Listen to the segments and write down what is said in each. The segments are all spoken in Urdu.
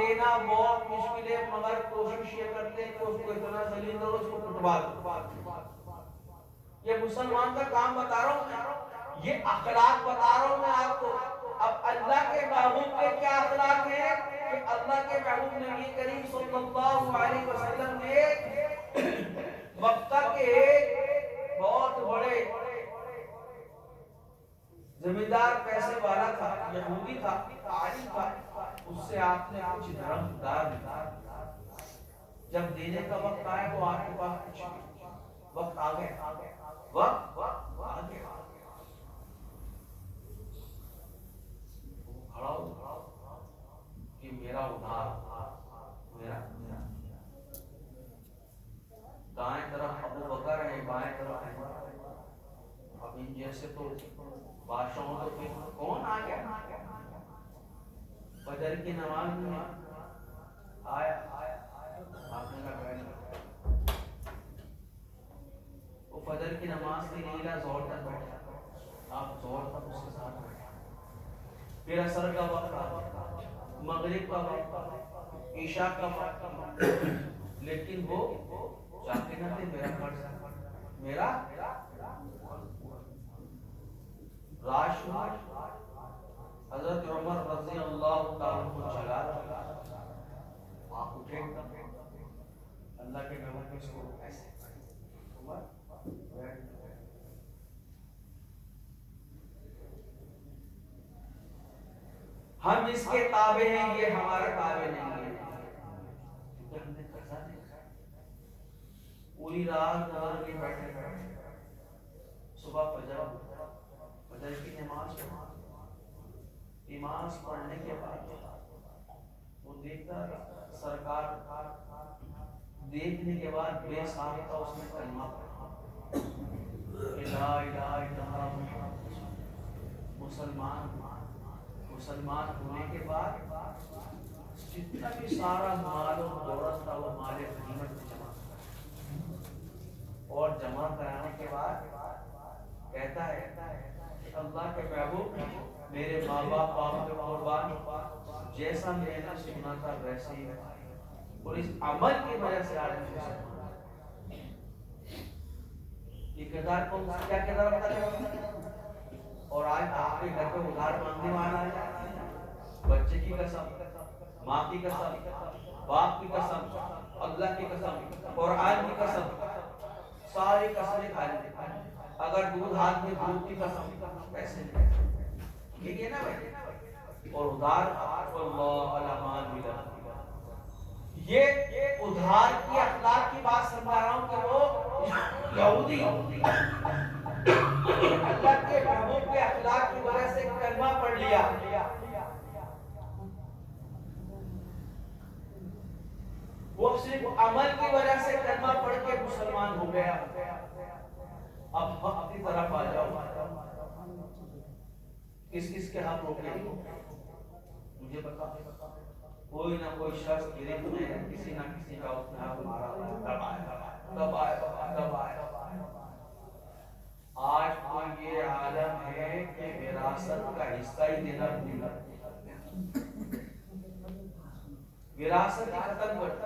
دینا بہت مشکل ہے، مگر کوشش یہ کرتے ہیں کہ اس کو اتنا ذلیل کرو، اس کو پٹوا دو۔ یہ مسلمان کا کام بتا رہا ہوں، یہ اخلاق بتا رہا ہوں میں آپ کو۔ اب اللہ کے محبوب کے کیا اخلاق ہیں کہ اللہ کے محبوب نبی کریم صلی اللہ علیہ وسلم نے مکہ کے بہت بڑے زمیندار پیسے والا تھا، یہودی تھا، عالم تھا، اس سے آپ نے کچھ درہم ادھار لیا۔ جب دینے کا وقت آیا تو آپ کے پاس کچھ وقت آ گیا، وقت آ گیا، کھڑا ہو کہ میرا ادھار، میرا دائیں طرف ابو بکر ہے، بائیں طرف ہے۔ اب ان جیسے تو بادشاہوں تو پھر کون آ گیا؟ فجر کی نماز میں آیا، آپ نے کہا وہ فجر کی نماز کے لیے زور تک بیٹھا، آپ زور تک اس کے ساتھ بیٹھا، پھر عصر کا وقت، مغرب کا وقت، عشاء کا وقت، لیکن وہ چاہتے نہ تھے میرا قرض، میرا راش۔ حضرت عمر رضی اللہ تعالیٰ کو چلا، آپ اٹھے، اللہ کے نام میں اس کو ایسے عمر ہم اس کے تابع ہیں، یہ ہمارا تابع نہیں ہے، کیونکہ ہم نے قرضہ نہیں، پوری رات نظر کے بیٹھے بیٹھے، صبح فجر کی نماز پڑھنے کے بعد وہ دیکھتا سرکار، دیکھنے کے بعد بے ساختہ اس نے کلمہ پڑھا، لا الہ الا اللہ، مسلمان ہونے کے بعد جتنا بھی سارا مال و دولت تھا وہ مال غنیمت میں جمع کرا، اور جمع کرانے کے بعد کہتا ہے کہ اللہ کے محبوب میرے ماں باپ آپ کے قربان، جیسا میں نے سنا تھا ویسے ہی، اور اس عمل کی وجہ سے آج مجھے یہ کردار کون سا کیا کردار رکھتا ہے؟ اور آج آپ کے گھر پہ ادھار مانگنے والا ہے، بچے کی قسم، ماں کی قسم، باپ کی قسم، اللہ کی قسم، قرآن کی قسم، ساری قسمیں کھا لی، اگر دودھ ہاتھ میں دودھ کی قسم، پیسے نہیں، یہ نا بھائی، اور ادھار اللہ علمان ملا، یہ ادھار کی اخلاق کی بات سمجھا رہا ہوں کہ وہ یہودی اللہ کے محبوب کے اخلاق کی وجہ سے کلمہ پڑھ لیا، وہ صرف عمل کی وجہ سے کلمہ پڑھ کے مسلمان ہو گیا۔ اب حق کی طرف آ جاؤ، کس کس کے حق روکے مجھے بتا، کوئی نہ کوئی شخص گرے تو ہے، کسی نہ کسی کا اس نے حق مارا، دبائے۔ آج تو یہ عالم ہے کہ وراثت کا حصہ ہی دینا بھولا، وراثت ہی ختم کرتا،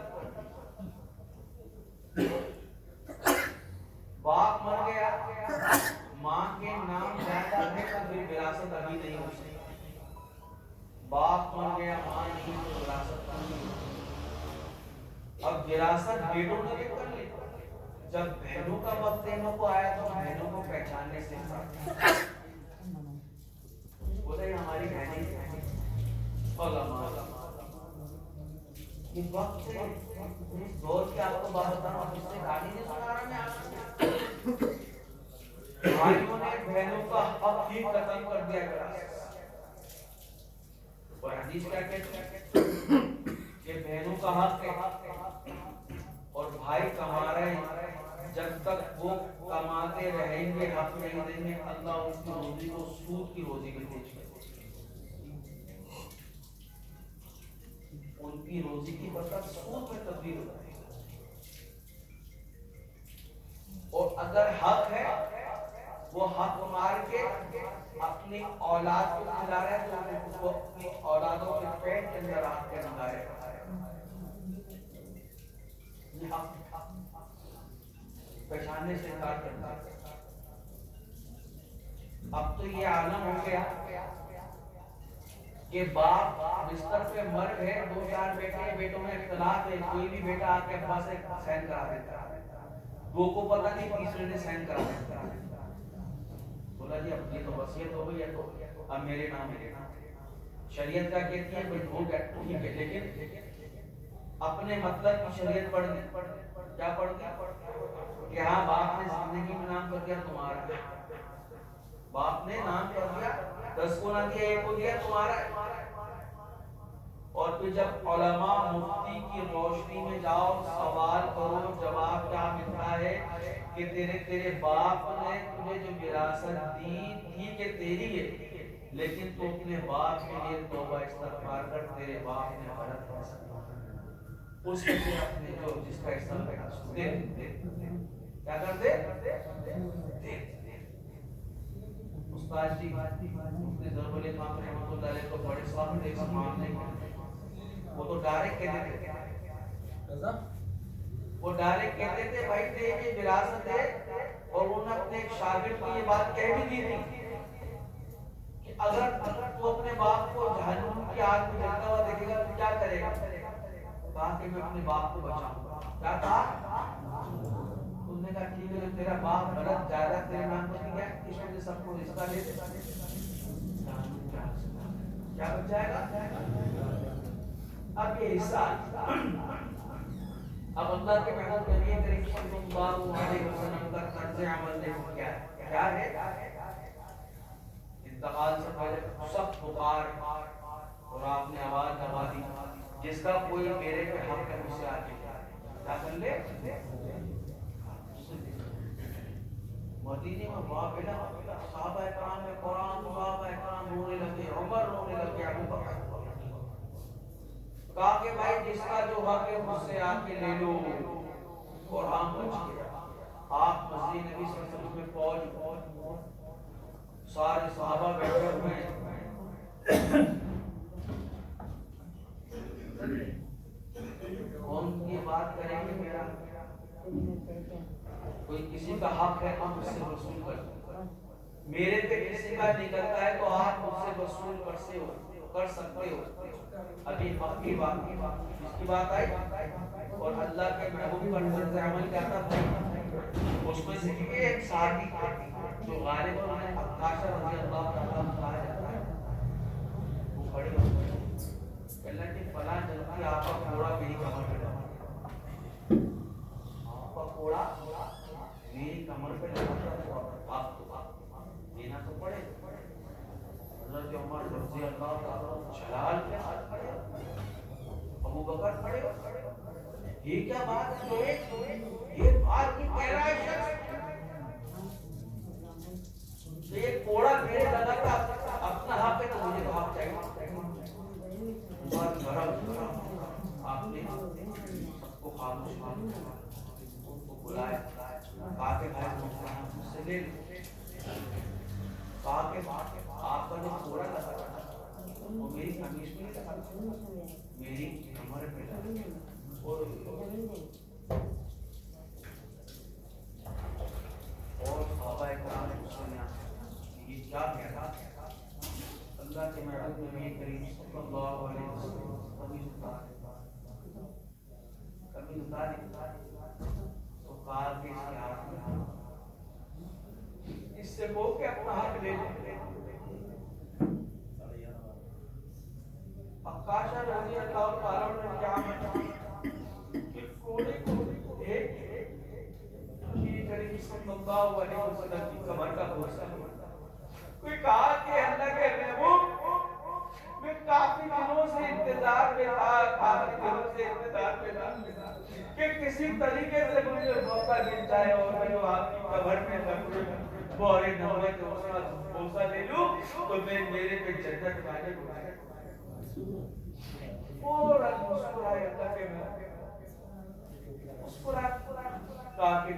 باپ مر گیا، ماں کے نام زیادہ ہے تو پھر وراثت ابھی نہیں ہو سکتی، باپ مر گیا ماں نہیں تو وراثت نہیں ہو سکتی۔ اب وراثت بیٹوں نے کر لی، جب بہنوں کا وقت بہنوں کو آیا تو بہنوں کو پہچاننے سے بولے ہماری بہنیں اس وقت سے اس دور کی آپ کو بات بتا رہا ہوں، اس سے گالی نہیں سنا رہا میں آپ کو، بھائیوں نے بہنوں کا حق ہی ختم کر دیا گیا، اور حدیث کیا کہتی ہے کہ بہنوں کا حق ہے اور بھائی کما رہے ہیں، جب تک وہ کماتے رہیں گے حق نہیں دیں گے، اللہ ان کی روزی کو سود کی روزی میں بیچ کر ان کی روزی کی برکت سود میں تبدیل ہو جائے گی، اور اگر حق ہے وہ حق مار کے اپنی اولاد کو کھلا رہے تو وہ اپنی اولادوں کے پیٹ کے اندر آ کے نگارے، تو یہ عالم ہو گیا کہ باپ بستر پہ مر گئے، 2 4 بیٹے، بیٹوں میں اختلاف ہے، کوئی بھی بیٹا آ کے ابا سے سائن کرا دیتا ہے، 2 کو پتہ نہیں، تیسرے نے سائن کرا دیتا ہے، بولا جی اب یہ تو وصیت ہو گئی ہے تو اب میرے نام ہے۔ شریعت کیا کہتی ہے؟ کوئی ڈھونڈ ہے ٹھیک ہے، لیکن اپنے مطلب کی شریعت پڑھ دی، کیا پڑھ دی کہ ہاں باپ نے زندگی میں نام کر دیا تمہارا، باپ نے نام کر دیا، 10 کو نہ دیا 1 کو دیا تمہارا ہے۔ اور پھر جب علماء مفتی کی روشنی میں جاؤ سوال کرو، جواب کیا ملتا ہے کہ تیرے باپ نے تجھے جو وراثت دی تھی کہ تیری ہے، لیکن تو اپنے باپ کے لیے توبہ استغفار کر، تیرے باپ نے غلط فیصلہ اس کے لیے اپنے جو جس کا حصہ دے کیا کر دے۔ استاد جی مفتی ضرب علی خان رحمۃ اللہ علیہ تو بڑے صاحب تھے، سامان نہیں کرتے، وہ تو ڈائریکٹ کہتے تھے، وہ ڈائریکٹ کہتے تھے بھائی یہ وراثت ہے، اور انہوں نے اپنے ایک شاگرد کو یہ بات کہہ بھی دی تھی کہ اگر تو اپنے باپ کو جہنم کی آگ میں جلتا ہوا دیکھے گا تو کیا کرے گا؟ کہا کہ میں اپنے باپ کو بچاؤں گا۔ کیا کہا؟ انہوں نے کہا ٹھیک ہے، تیرا باپ غلط جائیداد تیرے نام پر نہیں گیا، اس وجہ سے سب کو رشتہ دے دے، کیا بچ جائے گا؟ اب یہ حصہ اب اللہ کے محبوب نبی کریم صلی اللہ علیہ وسلم کا طرز عمل دیکھو کیا ہے؟ انتقال سے پہلے سخت بخار اور آپ نے آواز دبا دی، جس کا کوئی میرے پہ حق ہے مجھ سے آگے کیا کر لے۔ مدینے میں واقعہ صحابہ کرام میں قرآن، صحابہ کرام رونے لگے، عمر رونے لگے، ابو بکر کہا کہ بھائی جس کا جو حق ہے مجھ سے آ کے لے لو، قرآن بچ گیا۔ آپ مسجد نبی صلی اللہ علیہ وسلم میں فوج، سارے صحابہ بیٹھے ہوئے ہیں، کون یہ بات کریں گے میرا کوئی کسی کا حق ہے تو مجھ سے وصول کر، میرے پہ کسی کا نکلتا ہے تو آپ مجھ سے وصول کر سکتے ہو۔ ابھی حق کی بات اس کی بات آئی، اور اللہ کے محبوب کا طرز عمل کیا تھا؟ اس میں سے ایک صحابی جو غالب انہیں عکاشہ رضی اللہ تعالیٰ کہا جاتا ہے، وہ کھڑے ہو گئے، اللہ کی فلاں جلدی آپ کا گھوڑا میری کمر پہ لگا، آپ کا گھوڑا میری کمر پہ لگا، آپ دینا تو پڑے۔ حضرت عمر رضی اللہ تعالیٰ جلال کے ہاتھ کھڑے، ابو بکر کھڑے، یہ کیا بات ہے؟ یہ بات کی کہہ رہا ہے شخص ایک کوڑا میرے لگا تھا، اپنا حق ہے تو مجھے تو حق چاہیے۔ آپ نے سب کو خاموش کو بلایا، کہا کہ بھائی مجھ سے لے لو، کہا کہ آپ کا جو کوڑا لگا تھا وہ میری قمیص میں لگا تھا، میری کمر پہ لگا، اور صحابہ کرام نے اس نے یہ کیا کہا؟ اللہ کے محبوب نبی کریم صلی اللہ علیہ وسلم قمیص اتاری تو کہا کہ اس کے ہاتھ میں اس سے وہ کہ اپنا حق لے لے۔ عکاشہ رضی اللہ تعالیٰ نے کیا کہ کوڑے کو ایک نبی کریم صلی اللہ علیہ وسلم کی کمر کا گوشہ، کوئی کہا کہ اللہ کے محبوب میں کافی دنوں سے انتظار میں تھا کہ کسی طریقے سے مجھے موقع مل جائے اور میں جو آپ کی قبر میں بورے نوے تو اس کا بوسہ لے لوں تو میرے پہ جنت والے ہو جائے۔ اور مسکرائے اللہ کے محبوب، مسکرائے کہا کہ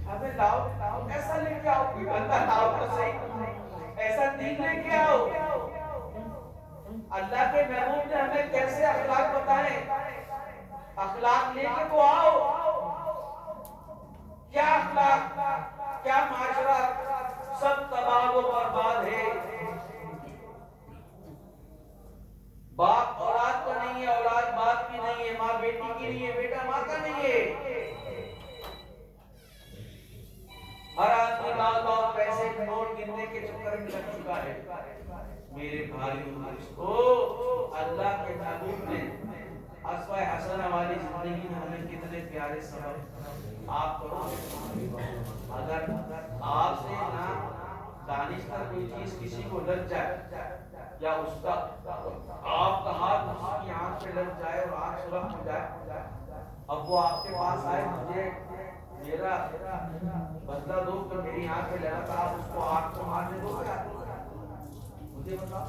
ہمیں لاؤ، ایسا لے کے آؤ، کوئی بندہ لاؤ تو صحیح، ایسا دین لے کے آؤ۔ اللہ کے محبوب نے ہمیں کیسے اخلاق بتائے، اخلاق لے کے تو آؤ، کیا اخلاق، کیا معاشرہ، سب تباہ و برباد ہے۔ باپ اولاد کا نہیں ہے، اولاد باپ کی نہیں ہے، ماں بیٹی کی نہیں ہے، بیٹا ماں کا نہیں ہے۔ ہر آدمی لال پیسے نوٹ گننے کے چکر میں لگ چکا ہے۔ میرے بھائیوں دوستو، اللہ کے محبوب نے اسوہ حسنہ والی زندگی میں ہمیں کتنے پیارے سبق آپ کرو۔ اگر آپ سے نہ دانشور کوئی چیز کسی کو لگ جائے یا اس کا آپ کا ہاتھ اس کی آنکھ پہ لگ جائے اور آنکھ سرخ ہو جائے، اب وہ آپ کے پاس آئے مجھے میرا بدلہ دو تو میری آنکھ پہ لگا تھا، آپ اس کو آنکھ کو مارنے دو گے؟ مجھے بتاؤ،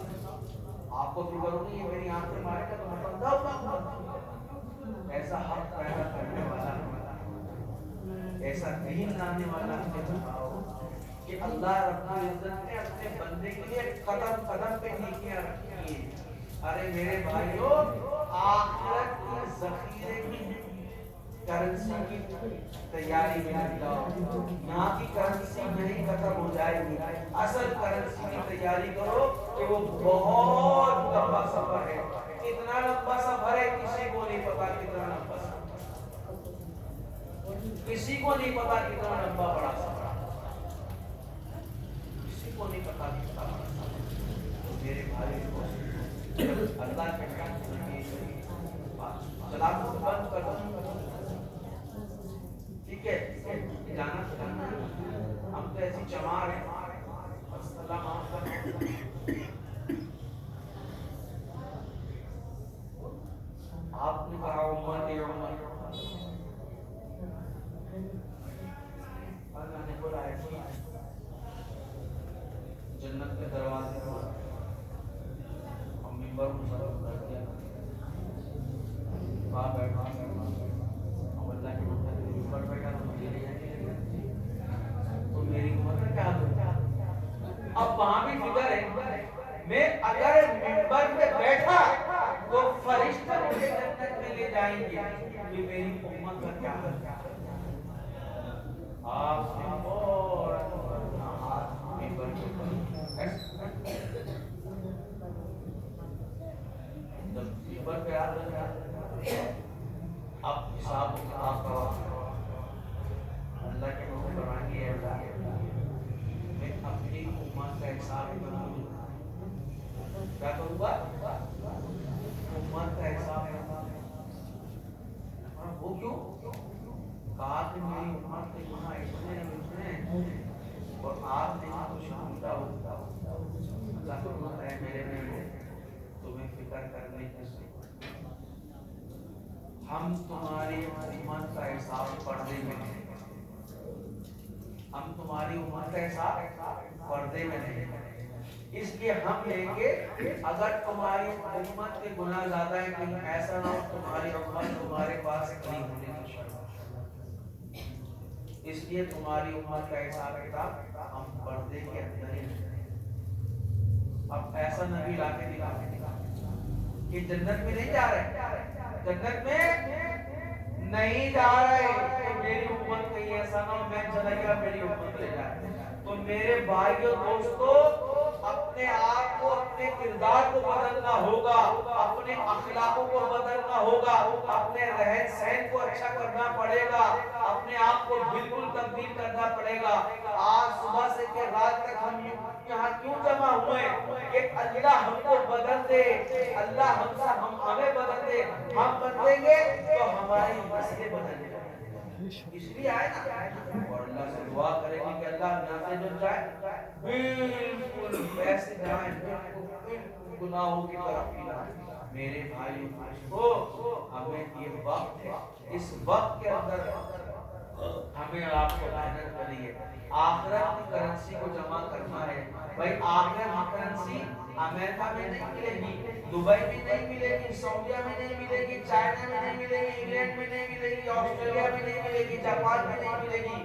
آپ کو فکر ہوگی یہ میری آنکھ پہ مارے گا تو میں بندہ ہوگا؟ ایسا حق پیدا کرنے والا، ایسا دین لانے والا ہمیں بتاؤ کہ اللہ رب العزت نے اپنے بندے کے لیے قدم قدم پہ نیکیاں رکھی ہیں۔ ارے میرے بھائیوں، آخرت کی ذخیرے کی کرنسی کی تیاری میں لگ جاؤ۔ یہاں کی کرنسی نہیں ختم ہو جائے گی، اصل کرنسی کی تیاری کرو کہ وہ بہت لمبا سفر ہے۔ کتنا لمبا سفر ہے کسی کو نہیں پتا، کتنا لمبا سفر کسی کو نہیں پتا، کتنا لمبا بڑا سفر کسی کو نہیں پتا، کتنا بڑا سفر۔ میرے بھائی کو اللہ کے چلا بند کر دو، ٹھیک ہے جانا چلانا، ہم تو ایسی چمار ہیں، بس اللہ معاف کر۔ آپ نے کہا عمر دے عمر، اللہ نے بولا ایسی جنت کے دروازے پر ہم ممبر مصرف کر دیا، وہاں بیٹھا ہم اللہ کے ممبر بیٹھا تو مجھے نہیں تو میری عمر کا کیا ہوگا؟ اب وہاں بھی فکر ہے، میں اگر ممبر پہ بیٹھا تو فرشتے مجھے جنت میں لے جائیں گے، یہ میری امت کا کیا ہوگا؟ آپ نے فوراً اپنا ہاتھ ممبر کے اوپر جب ممبر پہ آ رہا اب حساب کتاب کا اللہ کے نام کرائیں گے، میں اپنی امت کا حساب کروں گا، کیا کروں گا؟ امت کا حساب کروں گا۔ وہ کیوں؟ کہا کہ میری امت کے گناہ اتنے اور آپ نے کچھ الٹا ہوتا، اللہ فرماتا ہے میرے بندے تمہیں فکر کرنے کی ضرورت، ہم تمہاری امت کا حساب پردے میں نہیں، ہم تمہاری امت کا حساب پردے میں نہیں، اس لیے ہم لیں گے اگر تمہاری امت کے گناہ زیادہ ہیں کہیں ایسا نہ ہو تمہاری امت تمہارے پاس نہیں ہونے کی شرط، اس لیے تمہاری امت کا حساب کتاب ہم پردے کے اندر ہی۔ اب ایسا نبی لا کے دکھا کہ جنت میں نہیں جا رہے، جنت میں نہیں جا رہے کہ میری امت کہیں ایسا نہ ہو میں چلا گیا میری امت لے جائے۔ تو میرے بھائیوں دوستو، اپنے آپ کو اپنے کردار کو بدلنا ہوگا، اپنے اخلاقوں کو بدلنا ہوگا، اپنے رہن سہن کو اچھا کرنا پڑے گا، اپنے آپ کو بالکل تبدیل کرنا پڑے گا۔ آج صبح سے کہ رات تک ہم یہاں کیوں جمع ہوئے کہ اللہ ہم کو بدل دے، اللہ ہمیں بدل دے، ہم بدلیں گے تو ہماری نسلیں بدل جائیں، اس لیے آئے نا، اور اللہ سے دعا کریں گے کہ اللہ یہاں سے جو جائے بالکل ویسے جائیں، بالکل گناہوں کی طرف ہی نہ۔ میرے بھائیوں کو ہمیں یہ وقت ہے، اس وقت کے اندر ہمیں آپ کو محنت کرنی ہے، آخرت کی کرنسی کو جمع کرنا ہے۔ بھائی آخرت کی کرنسی امریکہ میں نہیں ملے گی، دبئی میں نہیں ملے گی، سعودیہ میں نہیں ملے گی، چائنا میں نہیں ملے گی، انگلینڈ میں نہیں ملے گی، آسٹریلیا میں نہیں ملے گی، جاپان میں نہیں ملے گی،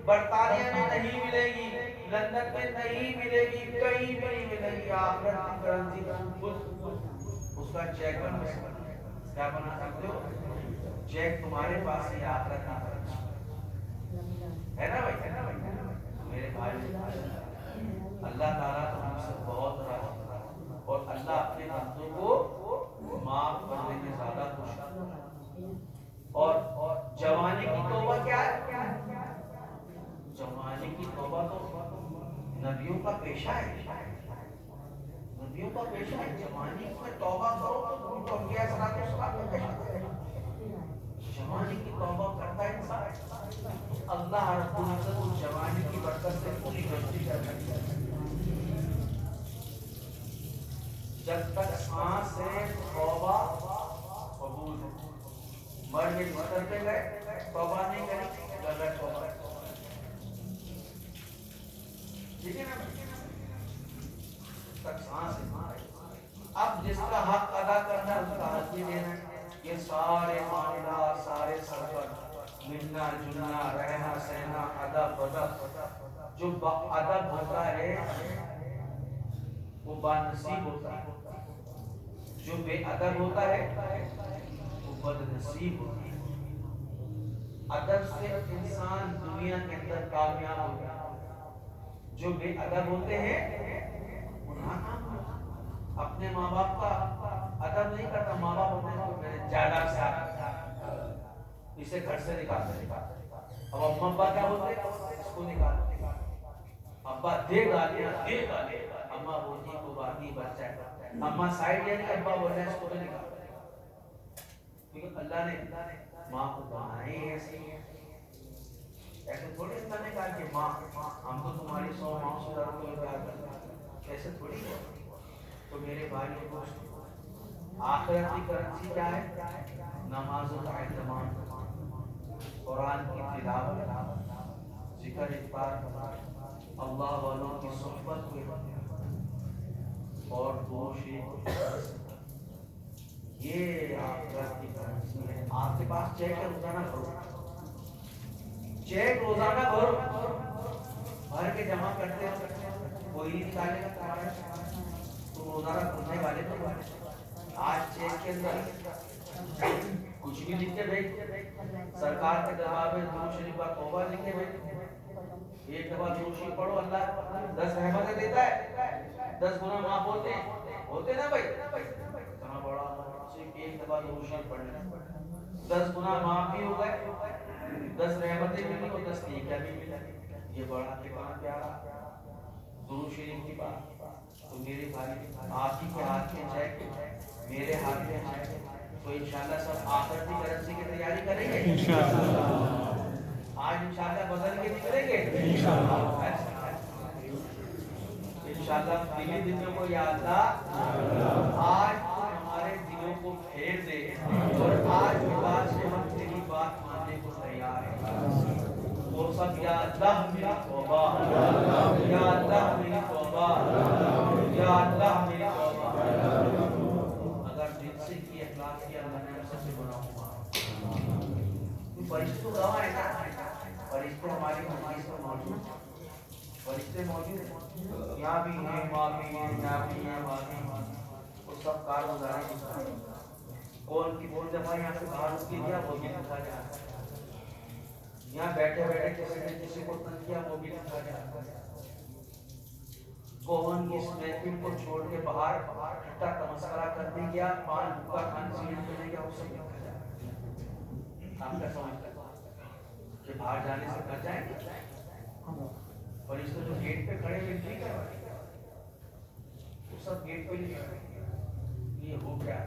برطانیہ میں نہیں ملے گی، لندن میں نہیں ملے گی، کہیں بھی نہیں ملے گی۔ آخرت کی کرنسی اس کا چیک بنا سکتے ہیں، کیا بنا سکتے ہو؟ چیک تمہارے پاس ہی آخرت کی کرنسی۔ ہے نا بھائی، میرے بھائی اللہ تعالیٰ تو ہم سے بہت راضی ہے، اور اللہ اپنے بندوں کو معاف کرنے میں زیادہ خوش ہے۔ اور جوانی کی توبہ کیا ہے؟ جوانی کی توبہ تو نبیوں کا پیشہ ہے، نبیوں کا پیشہ ہے۔ جوانی میں توبہ کرو تو تم تو انبیاء صلاۃ والسلام کا پیشہ ہے۔ جوانی کی توبہ کرتا ہے انسان، اللہ رب العزت اس جوانی کی برکت سے پوری بچی کر رکھتا ہے۔ جب تک سانس ہے توبہ قبول ہے، مر کے بستر پہ گئے توبہ نہیں کری، غلط توبہ، ٹھیک ہے نا؟ تک سانس ہے۔ اب جس کا حق ادا کرنا ہے اس کا حق بھی دینا ہے۔ یہ سارے معاملات، سارے سفر، ملنا جلنا، رہنا سہنا، ادب ادب، جو با ادب ہوتا ہے وہ با نصیب ہوتا ہے، جو بے ادب ہوتا ہے وہ بد نصیب ہوتا ہے۔ ادب سے انسان دنیا کے اندر کامیاب ہوتا ہے، جو بے ادب ہوتے ہیں وہ ناکام ہوتے ہیں۔ اپنے ماں باپ کا ادب نہیں کرتا، ماں باپ ہوتے ہیں تو میرے جائیداد سے اسے گھر سے نکالتے، اب اما ابا کیا ہوتے ہیں اس کو نکالتے، ابا دے گالیاں دے گالیاں، اما روٹی کو باقی بچہ ہے، اما سائڈ یعنی ابا بول رہے ہیں اس کو نکالتے، کیونکہ اللہ نے ماں کو بنائی ایسی، ایسے تھوڑی اللہ نے کہا کہ ماں ہم تو تمہاری 100 ماں سے زیادہ کوئی پیار کرتا ہے، ایسے تھوڑی ہے۔ تو میرے بھائی کو آخرت کی کرنسی کیا ہے؟ نمازوں کا اہتمام، قرآن کی تلاوت، ذکر اذکار، اللہ والوں کی صحبت میں، اور دوشی، یہ آخرت کی کرنسی ہے۔ آپ کے پاس چیک ہے روزانہ بھرو، چیک روزانہ بھرو، بھر کے جمع کرتے ہو، کوئی نہیں نکالے گا تمہارا، تو روزانہ بھرنے والے تو آج چیک کے اندر کچھ بھی لکھ کے بھیج، سرکار کے دربار میں درود شریف کا توبہ لکھ کے بھیج، ایک دفعہ درود شریف پڑھو اللہ 10 رحمتیں دیتا ہے، 10 گناہ معاف ہوتے ہیں نا بھائی، کہاں بڑا صرف ایک دفعہ درود شریف پڑھنے 10 گناہ معاف بھی ہو گئے، 10 رحمتیں ملی اور 10 نیکیاں بھی ملی، یہ بڑا کتنا پیارا درود شریف کی بات۔ تو میرے بھائی آپ ہی کے ہاتھ میں چیک، میرے ہاتھ میں چیک، تو انشاءاللہ سب آخرت کی کرنسی کی تیاری کریں گے انشاءاللہ، آج انشاءاللہ بدل کے نکلیں گے انشاءاللہ، دلی دلوں کو یا اللہ آج ہمارے دلوں کو پھیر دے، اور آج کے بعد سے ہم تیری بات ماننے کو تیار ہیں، اور سب یا اللہ میری توبہ، یا اللہ میری توبہ، یا اللہ میری توبہ۔ اگر دل سے کی اخلاص کیا اللہ نے ہم سب سے گناہوں معاف، فرشتے تو گواہ ہے نا، فرشتے ہماری مجلس میں موجود ہیں، فرشتے موجود ہیں، یہاں بھی ہیں وہاں بھی ہیں، یہاں بھی ہیں وہاں بھی ہیں، وہ سب کارگزاری کی ساتھ کون کی بول دفعہ یہاں سے باہر اس کی دیا وہ بھی لکھا جاتا ہے، یہاں بیٹھے بیٹھے کسی نے کسی کو تنگ کیا وہ بھی لکھا جاتا ہے، کون اس محفل کو چھوڑ کے باہر ٹھٹا تمسکرہ کرنے گیا، پان بھوکا کھان سیڑھ کرنے گیا، وہ سب لکھا جاتا ہے۔ آپ کا سمجھتا ہے کہ باہر جانے سے بچ جائیں گے، فرشتے جو گیٹ پہ کھڑے ہوئے ٹھیک ہے وہ سب گیٹ پہ نہیں کھڑے، یہ ہو گیا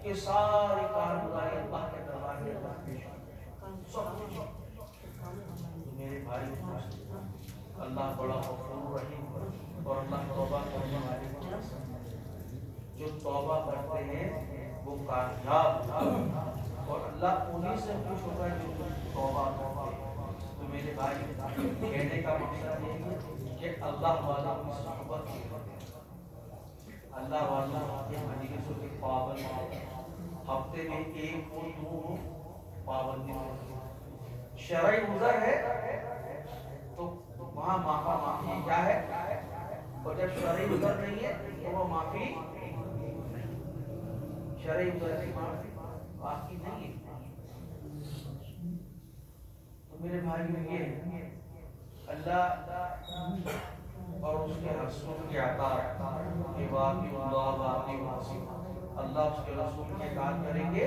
یہ ساری کارگزاری اللہ کے دربار میں سب کچھ۔ میرے بھائی اللہ بڑا غفور رحیم، اور اللہ توبہ کرنے والے کو پسند ہے، جو توبہ کرتے ہیں وہ کامیاب ہوتے ہیں، اور اللہ انہیں سے خوش ہوتا ہے جو توبہ کرتے ہیں۔ تو میرے بھائی کہنے کا مقصد یہ ہے کہ اللہ والوں کی صحبت، اللہ والوں کے مجلسوں کے پابند، ہفتے میں 1 ہو 2 ہو پابندی، شرعی عذر ہے تو وہاں معافی معافی کیا ہے، اور جب شرعی عذر نہیں ہے تو وہ معافی نہیں، شرعی عذر کی معافی باقی نہیں ہے۔ تو میرے بھائی یہ اللہ اور اس کے رسول کے عطا کہ باقی اللہ باقی واسف، اللہ اس کے رسول کے کام کریں گے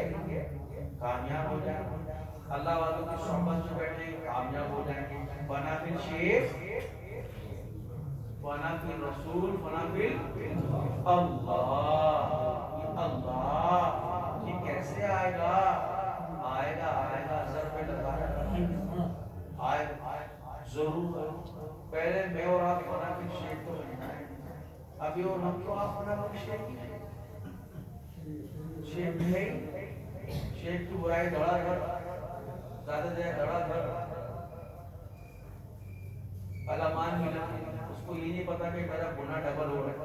کامیاب ہو جائیں گے، اللہ والوں کی صحبت میں بیٹھیں گے کامیاب ہو جائیں گے، بنا پھر شیخ بنا پھر رسول بنا پھر اللہ، یہ اللہ یہ کیسے آئے گا؟ آئے گا ضرب لگا آئے ضرور، پہلے میں اور آپ بنا پھر شیخ تو بننا ہے، ابھی اور ہم تو آپ بنا پھر شیخ ہی ہیں، شیخ ہے شیخ کی برائی دھڑا دھڑ زیادہ جائے دھڑا دھڑ علمان ملا، اس کو یہ نہیں پتا کہ میرا گناہ ڈبل ہو رہا ہے،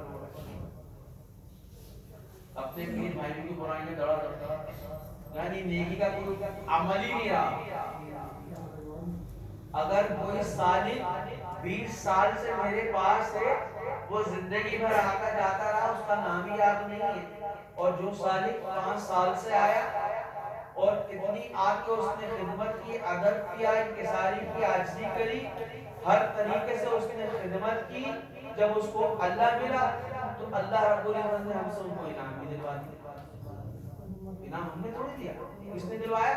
اپنے پیر بھائیوں کی برائی میں دھڑا دھڑ، یعنی نیکی کا کوئی عمل ہی نہیں رہا۔ اگر کوئی سالک 20 سال سے میرے پاس ہے وہ زندگی بھر آتا جاتا رہا، اس کا نام ہی یاد نہیں ہے، اور جو سالک 5 سال سے آیا اور اتنی آ کے اس نے خدمت کی، ادب کیا، انکساری کی، عاجزی کری، ہر طریقے سے اس نے خدمت کی، جب اس کو اللہ ملا تو اللہ رب العزت نے ہم سے ان کو انعام بھی دلوا دیا۔ انعام ہم نے تھوڑی دیا، کس نے دلوایا؟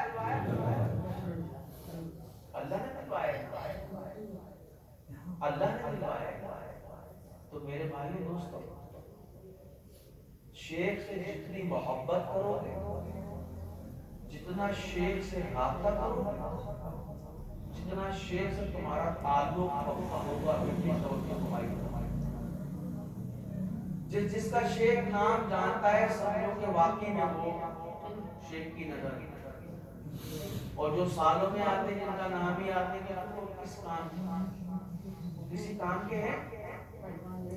اللہ نے دلوایا، اللہ نے دلوایا۔ تو میرے بھائی دوستو، شیخ سے جتنی محبت کرو گے، جتنا شیخ سے رابطہ کرو گے، جتنا شیخ سے تمہارا تعلق پختہ ہوگا، اتنی توجہ تمہاری جس کا شیخ نام جانتا ہے سمجھو کہ واقعی میں وہ شیخ کی نظر، اور جو سالوں میں آتے جن کا نام ہی آتے کہ وہ کس کام، کسی کام کے ہیں،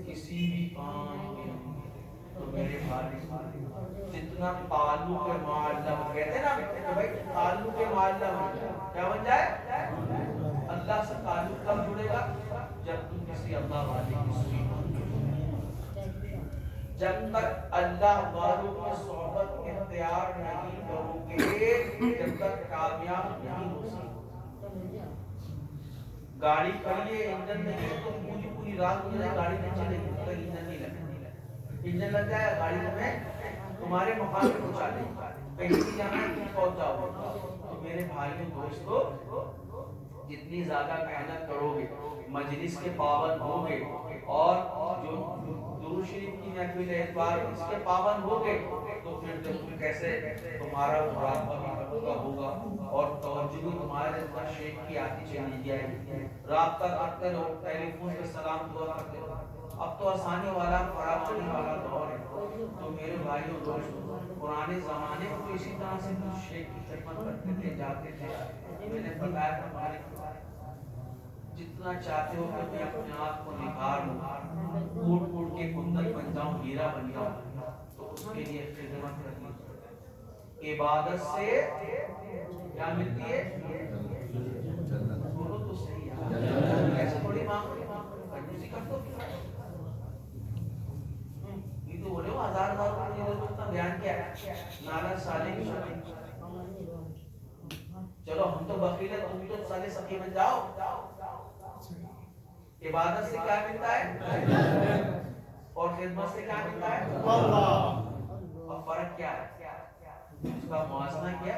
کسی بھی کام کے نہیں۔ تو میرے بھائی جتنا تعلق معلّہ کہتے ہیں نا کہ بھائی تعلق معلّہ کیا بن جائے؟ اللہ سے تعلق کب جڑے گا؟ جب تم کسی اللہ والے کی سنت، جب تک اللہ والوں کی صحبت اختیار نہیں کرو گے، جب تک کامیاب نہیں ہو سکتے۔ گاڑی کھڑی ہے انجن نہیں ہے تو پوری رات مجھے گاڑی نہیں چلے گی، اگر انجن نہیں لگے، انجن لگ جائے گاڑی تمہیں تمہارے مقام پہ پہنچا دے، کہیں بھی جانا ہے پہنچ جاؤ۔ تو میرے بھائیوں دوستو، جتنی زیادہ محنت کرو گے، مجلس کے پابند ہوگے، اور جو درود شریف کی محفل ہے اتوار اس کے پابند ہوگے، تو پھر تم کیسے تمہارا مراقبہ بھی پختہ ہوگا اور توجہ بھی تمہارے اندر شیخ کی آتی چلی جائے گی، رابطہ کرتے رہو، ٹیلی فون پہ سلام دعا کرتے رہو۔ اب تو آسانی والا فراوانی والا دور ہے، تو میرے بھائیوں دوستو، پرانے زمانے میں تو اسی طرح سے شیخ کی خدمت کرتے تھے، جاتے تھے۔ میں نے بتایا تھا مالک جتنا چاہتے ہو کہ میں اپنے آپ کو نکھار لوں، کوٹ کوٹ کے کندن بن جاؤں، ہیرا بن جاؤں، تو اس کے لیے خدمت کرنی، عبادت سے کیا ملتی ہے؟ بولو تو صحیح ہے، ایسے تھوڑی مانگ کنجوسی کر دو، یہ تو بولے وہ ہزار روپے اتنا بیان کیا ہے، نالا سالے کی شاید، چلو ہم تو بخیل ہے، تم تو سالے سخی بن جاؤ۔ عبادت سے کیا ملتا ہے اور خدمت سے کیا ملتا ہے؟ اور فرق کیا ہے؟ اس کا موازنہ کیا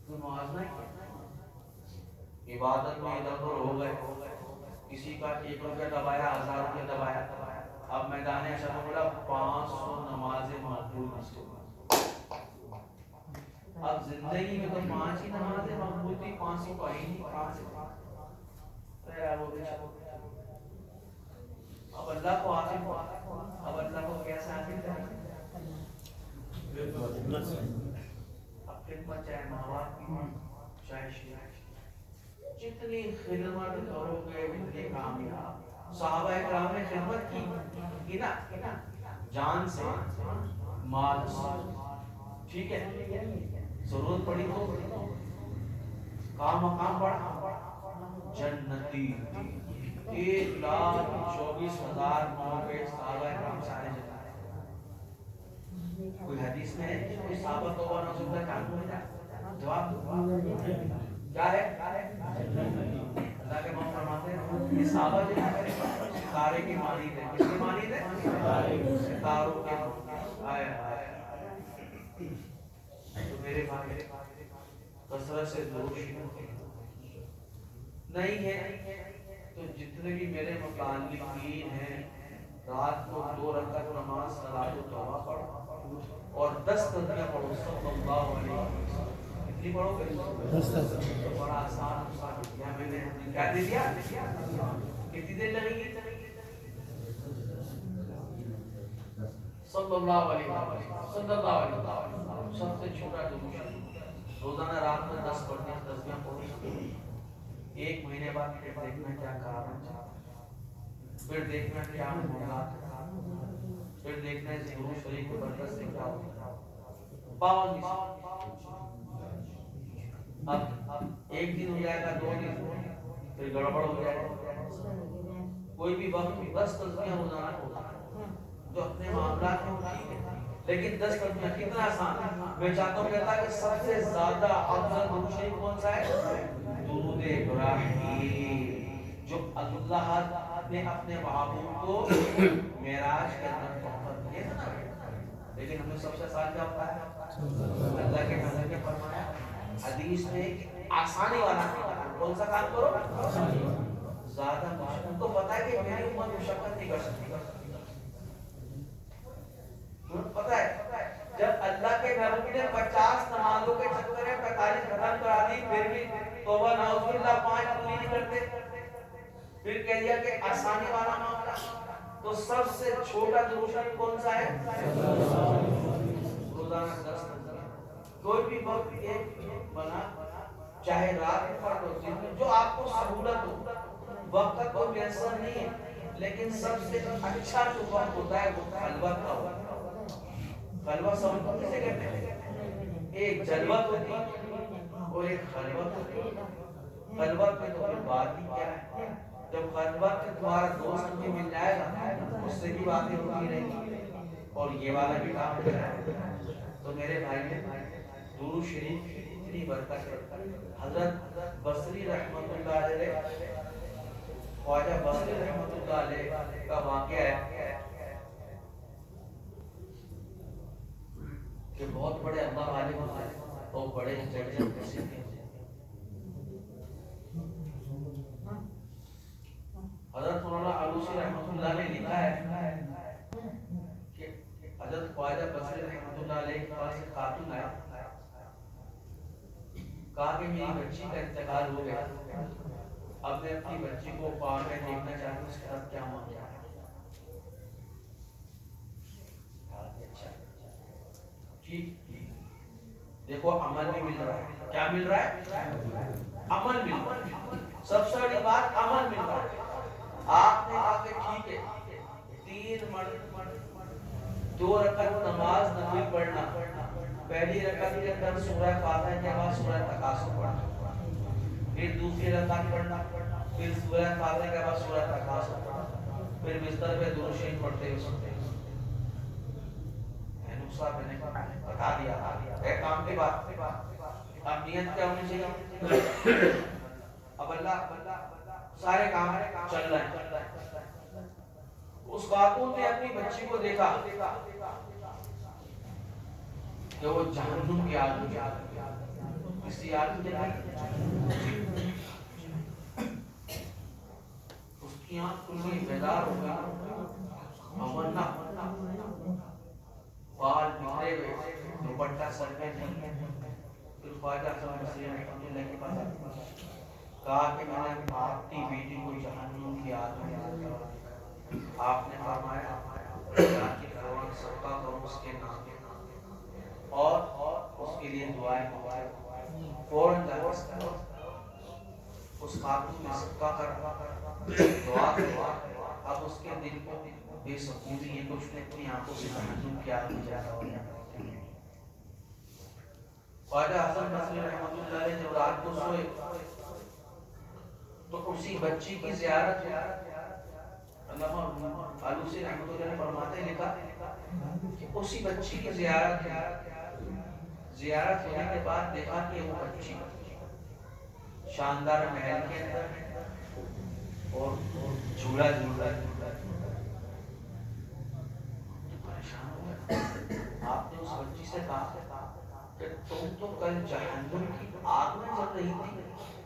تو موازنہ کیا؟ عبادت میں ادھر ادھر ہو گئے، کسی کا 1 روپیہ دبایا، 1000 روپیہ دبایا، اب میدان حشر میں بولا 500 نمازیں مقبول نہیں، اب زندگی میں تو 5 ہی نمازیں مقبول تھی، 500 پڑھی نہیں، 500 اب اللہ کو حاصل ہوا، اب اللہ کو کیسے حاصل کریں؟ اب خدمت چاہے ماں باپ کی، چاہے شیخ، جتنی خدمت کرو گے اتنے کامیاب۔ صحابہ کرام نے خدمت کی نا، جان سے، مال سے، ٹھیک ہے، ضرورت پڑی تو کام مقام بڑھا، جنتی 1,24,000 نوے صحابہ کرام سارے جنت۔ کوئی حدیث میں ہے کوئی صحابہ توبہ نصوبہ جان ہو جائے؟ جواب دو، سمجھ رہے ہیں ستارے کی مانند ہے. کس کی مانند ہے؟ ستاروں کے. آئے آئے. تو میرے بھائی کثرت سے درود نہیں ہے تو جتنے بھی میرے متعلقین ہیں رات کو 2 رکعت نماز صلاۃ التوبہ پڑھو اور 10 تسبیح پڑھو صلی اللہ علیہ وسلم. کتنی پڑھو گے؟ 10 تسبیح. تو بڑا آسان دیا میں نے. کیا دے دیا؟ کتنی دیر لگے گی؟ صلی اللہ علیہ وسلم. صلی اللہ علیہ وسلم. سب سے چھوٹا درود روزانہ رات میں 10 پڑھنے تسبیح پڑھو. ایک مہینے بعد پھر دیکھنا کیا کارن تھا, پھر دیکھنا کیا معاملات تھا, پھر دیکھنا اس درود شریف کی برکت سے کیا ہوتا. اب ایک دن ہو جائے گا, 2 دن, پھر گڑبڑ ہو جائے گا. کوئی بھی وقت 10 تسبیح روزانہ ہوتا ہے جو اپنے معاملات میں ٹھیک ہے, لیکن 10 تسبیح کتنا آسان ہے. میں چاہتا ہوں کہتا ہے کہ سب سے زیادہ افضل درود شریف کون سا ہے؟ درود ابراہیم, جو اللہ نے اپنے محبوب کو معراج کے اندر تحفہ دیا تھا نا. لیکن ہمیں سب سے آسان کیا ہوتا ہے؟ اللہ کے نبی نے فرمایا حدیث میں آسانی والا کون سا کام کرو؟ زیادہ مشکل. ان کو پتا ہے کہ میری امت مشقت نہیں کر سکتی. پتا ہے جب اللہ کے نبی نے 50 نمازوں کے چکر میں 45 ختم کرا دی, پھر بھی توبہ نعوذ باللہ 5 پوری نہیں کرتے, پھر کہہ دیا کہ آسانی والا معاملہ. تو سب سے چھوٹا درود شریف کون سا ہے؟ روزانہ 10 کوئی بھی وقت ایک بنا, چاہے رات میں پڑھ لو, دن میں, جو آپ کو سہولت ہو. وقت کو میسر نہیں ہے, لیکن سب سے اچھا جو وقت ہوتا ہے وہ خلوت کا ہوتا ہے. خلوت سمجھ کو کسے کہتے ہیں؟ ایک جلوت ہوتی اور ایک خلوت ہوتی. خلوت میں تو پھر بات ہی کیا ہے. جب خلوت میں تمہارا دوست بھی مل جائے گا, اس سے بھی باتیں ہوتی رہیں گی اور یہ والا بھی کام ہو جائے گا. تو میرے بھائی درود شریف کی اتنی برکت ہے. حضرت بصری رحمۃ اللہ علیہ, خواجہ بصری رحمۃ اللہ علیہ کا واقعہ ہے کہ بہت بڑے اللہ والے اور بڑے انٹیلیجنٹ کسی تھے. حضرت مولانا علوسی رحمۃ اللہ نے لکھا ہے کہ حضرت خواجہ بصری رحمۃ اللہ علیہ کے پاس ایک خاتون آئی, کہا کہ میری بچی کا انتقال ہو گیا, اب میں اپنی بچی کو پاک میں دیکھنا چاہتا ہوں, اس کے ساتھ کیا معاملہ ہے. دیکھو عمل بھی مل رہا ہے. کیا مل رہا ہے؟ عمل مل رہا ہے. سب سے بڑی بات عمل مل رہا ہے. آپ نے کہا کہ ٹھیک ہے 3 مرتبہ 2 رکعت نماز نفل پڑھنا, پہلی رکعت کے اندر سورہ فاتحہ کے بعد سورہ تکاثر پڑھنا, پھر دوسری رکعت پڑھنا, پھر سورہ فاتحہ کے بعد سورہ تکاثر پڑھنا, پھر بستر پہ درود شریف پڑھتے ہوئے سوتے. میں نے بتا دیا ایک کام کے بعد اب نیت کیا ہونی چاہیے. اب اللہ سارے کام چل رہے ہیں. اس خاتون نے اپنی بچی کو دیکھا کہ وہ جہنم کی آگ میں کسی آگ میں اس کی آنکھ کھلی, بیدار ہو گیا, بال بکھرے ہوئے, دوپٹہ سر پہ نہیں. پھر خواجہ بصری رحمۃ اللہ کے پاس کہا کہ میں نے اپنی بیٹی کو جہنم کی آگ میں ڈالا. آپ نے فرمایا کہ فوراً صدقہ کرو اس کے نام اور اس کے لیے دعائیں کرو. فوراً جا کر اس خاتون نے صدقہ کر دعا کروا. اب اس کے دل کو بے سکونی ہے کہ اس نے اپنی آنکھوں سے جہنم کی آگ میں جاتا ہوا. خواجہ حسن بصری رحمۃ اللہ علیہ جب رات کو سوئے تو اسی بچی کی زیارت علامہ علوسی رحمۃ اللہ نے فرماتے ہیں لکھا کہ اسی بچی کی زیارت ہونے کے بعد دیکھا کہ وہ بچی شاندار محل کے اندر اور جھولا جھولا پریشان ہو گیا. آپ نے اس بچی سے کہا کہ تم تو کل جہنم کی آگ میں جل رہی تھی,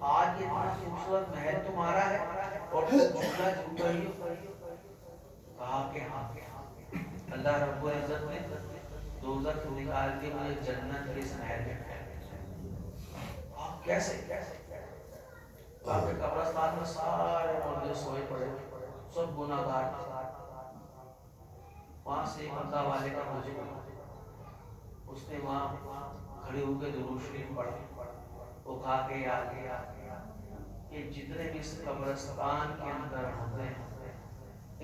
آج اتنا خوبصورت محل تمہارا ہے اور تم جھولا جھول رہی ہو. کہا کہ ہاں, اللہ رب العزت نے دوزخ سے نکال کے مجھے جنت کے اس محل میں پھینک. آپ کیسے آپ کے قبرستان میں سارے مردے سوئے پڑے, سب گناہگار. وہاں سے ایک اللہ والے کا مجھے اس نے وہاں کھڑے ہو کے درود شریف پڑھا. وہ کہا کہ کہ جتنے بھی اس قبرستان کے اندر ہوتے ہیں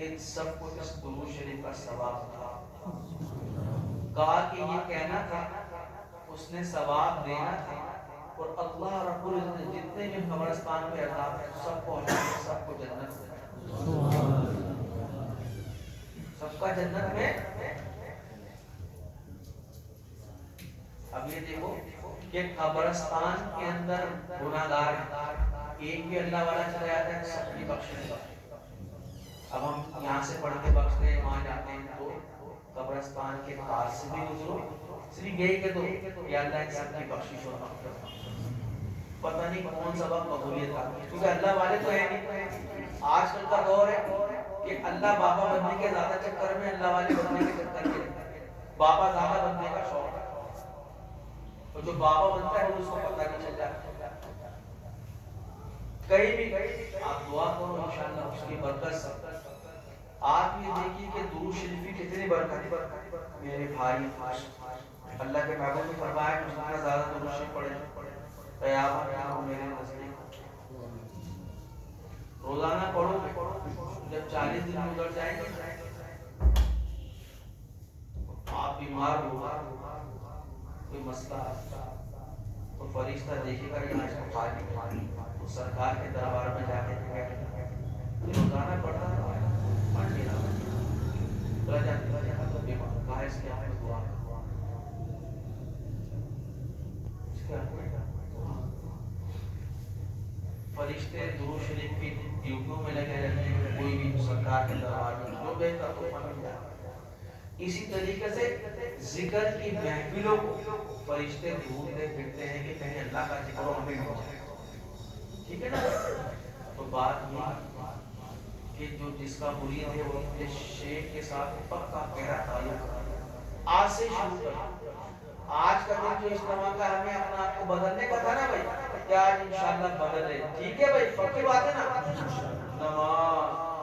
ان سب کو اس درود شریف کا ثواب تھا. کہا کہ یہ کہنا تھا, اس نے ثواب دینا تھا, اور اللہ رب العزت نے جتنے بھی قبرستان میں عذاب ہے سب کو ہٹا کے سب کو جنت میں, سب کا جنت میں. اب یہ دیکھو کہ قبرستان کے اندر گناہگار ایک بھی اللہ والا چلا جاتا ہے سب کی بخشش. اب ہم یہاں سے پڑھ کے بخشتے ہیں, وہاں جاتے ہیں تو قبرستان کے پاس سے بھی گزرو, صرف یہی کہ دو یا اللہ ان سب کی بخشش اور مغفرت. پتہ نہیں کون سا وقت قبولیت کا, کیونکہ اللہ والے تو ہے نہیں. آج کل کا دور ہے کہ اللہ بابا بننے کے زیادہ چکر میں, اللہ والے بننے کے چکر میں بابا زیادہ بننے کا شوق ہے, اور جو بابا بنتا ہے اس کو پتہ نہیں چل جاتا. کہیں بھی آپ دعا کرو انشاءاللہ اس کی برکت سے. آپ یہ دیکھیے کہ درود شریف کی کتنی برکت ہے. میرے بھائی اللہ کے محبوب نے فرمایا کہ جتنا زیادہ درود شریف پڑھے قیامت میں میرے نزدیک روزانہ پڑھو, جب 40 دن گزر جائیں گے آپ بیمار ہو, کوئی مسئلہ تو فرشتہ دیکھے گا کہ آج کو خالی تو سرکار کے دربار میں جا کے روزانہ پڑھتا ہے, پڑھ لینا تو بیمار کہا اس کے آپ کو دعا فرشتے درود شریف کی ڈیوٹیوں میں لگے رہتے ہیں, کوئی بھی سرکار کے دربار میں جو بہتر تو مل جائے. اسی طریقے سے ذکر کی محفلوں کو فرشتے ڈھونڈتے پھرتے ہیں کہ کہیں اللہ کا ذکر ہمیں ہو جائے. ٹھیک ہے نا. تو بات یہ کہ جو جس کا مرید ہے وہ اپنے شیخ کے ساتھ پکا گہرا تعلق آج سے شروع کر. آج کا دن جو اجتماع کا ہمیں اپنا آپ کو بدلنے کا تھا نا بھائی, کیا آج انشاءاللہ بدل رہے. ٹھیک ہے بھائی, پکی بات ہے نا. نماز